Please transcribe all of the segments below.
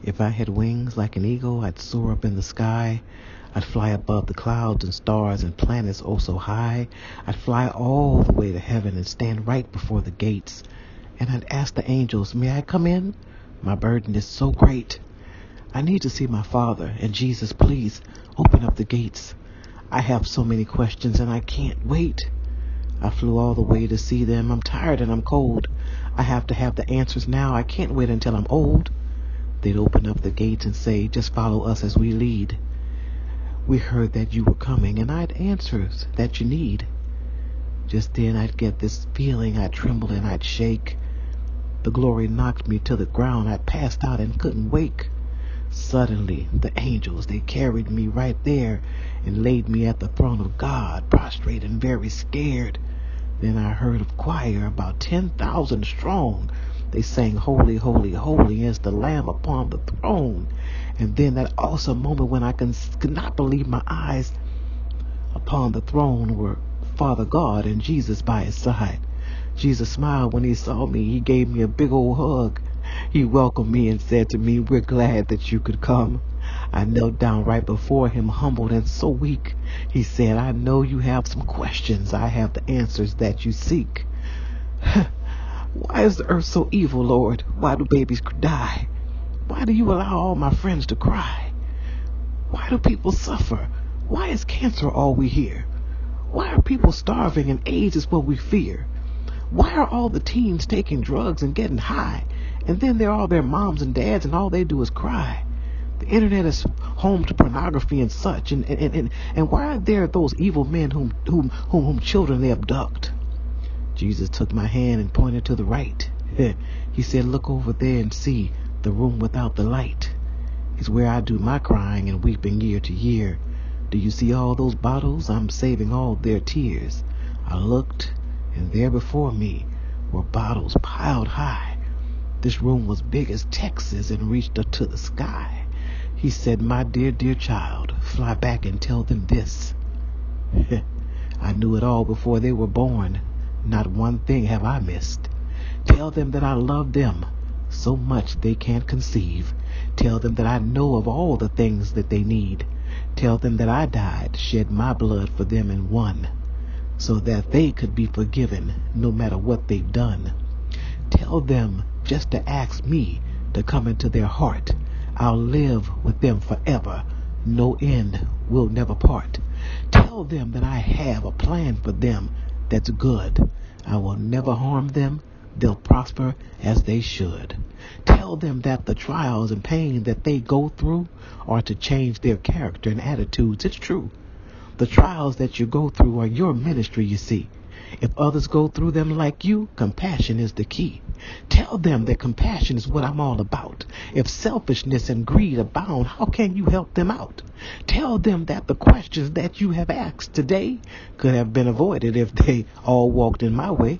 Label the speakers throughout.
Speaker 1: If I had wings like an eagle, I'd soar up in the sky. I'd fly above the clouds and stars and planets oh so high. I'd fly all the way to heaven and stand right before the gates. And I'd ask the angels, may I come in? My burden is so great. I need to see my Father, and Jesus, please open up the gates. I have so many questions and I can't wait. I flew all the way to see them. I'm tired and I'm cold. I have to have the answers now. I can't wait until I'm old. They'd open up the gates and say, just follow us as we lead. We heard that you were coming, and I'd answers that you need. Just then I'd get this feeling. I'd tremble and I'd shake. The glory knocked me to the ground. I passed out and couldn't wake. Suddenly, the angels, they carried me right there and laid me at the throne of God, prostrate and very scared. Then I heard a choir about 10,000 strong. They sang, holy, holy, holy is the Lamb upon the throne. And then that awesome moment when I could not believe my eyes. Upon the throne were Father God and Jesus by his side. Jesus smiled when he saw me. He gave me a big old hug. He welcomed me and said to me, we're glad that you could come. I knelt down right before him, humbled and so weak. He said, I know you have some questions. I have the answers that you seek. Why is the earth so evil, Lord? Why do babies die? Why do you allow all my friends to cry? Why do people suffer? Why is cancer all we hear? Why are people starving and AIDS is what we fear? Why are all the teens taking drugs and getting high? And then there are their moms and dads and all they do is cry. The internet is home to pornography and such. And why are there those evil men whom children they abduct? Jesus took my hand and pointed to the right. He said, look over there and see the room without the light. It's where I do my crying and weeping year to year. Do you see all those bottles? I'm saving all their tears. I looked, and there before me were bottles piled high. This room was big as Texas and reached up to the sky. He said, my dear, dear child, fly back and tell them this. I knew it all before they were born. Not one thing have I missed. Tell them that I love them so much they can't conceive. Tell them that I know of all the things that they need. Tell them that I died, shed my blood for them and won, so that they could be forgiven no matter what they've done. Tell them just to ask me to come into their heart. I'll live with them forever. No end, we'll never part. Tell them that I have a plan for them that's good. I will never harm them. They'll prosper as they should. Tell them that the trials and pain that they go through are to change their character and attitudes. It's true. The trials that you go through are your ministry, you see. If others go through them like you, compassion is the key. Tell them that compassion is what I'm all about. If selfishness and greed abound, how can you help them out? Tell them that the questions that you have asked today could have been avoided if they all walked in my way.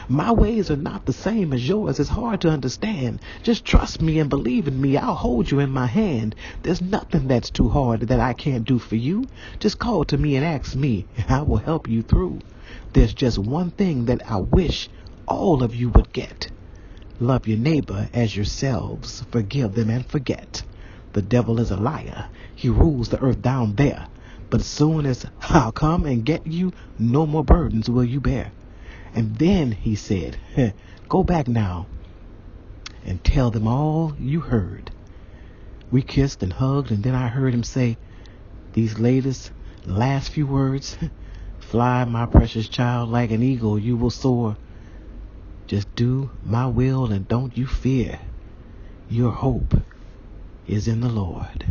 Speaker 1: My ways are not the same as yours. It's hard to understand. Just trust me and believe in me. I'll hold you in my hand. There's nothing that's too hard that I can't do for you. Just call to me and ask me, and I will help you through. There's just one thing that I wish all of you would get. Love your neighbor as yourselves. Forgive them and forget. The devil is a liar. He rules the earth down there. But as soon as I'll come and get you, no more burdens will you bear. And then he said, go back now and tell them all you heard. We kissed and hugged, and then I heard him say these last few words. Fly, my precious child, like an eagle you will soar. Just do my will and don't you fear. Your hope is in the Lord.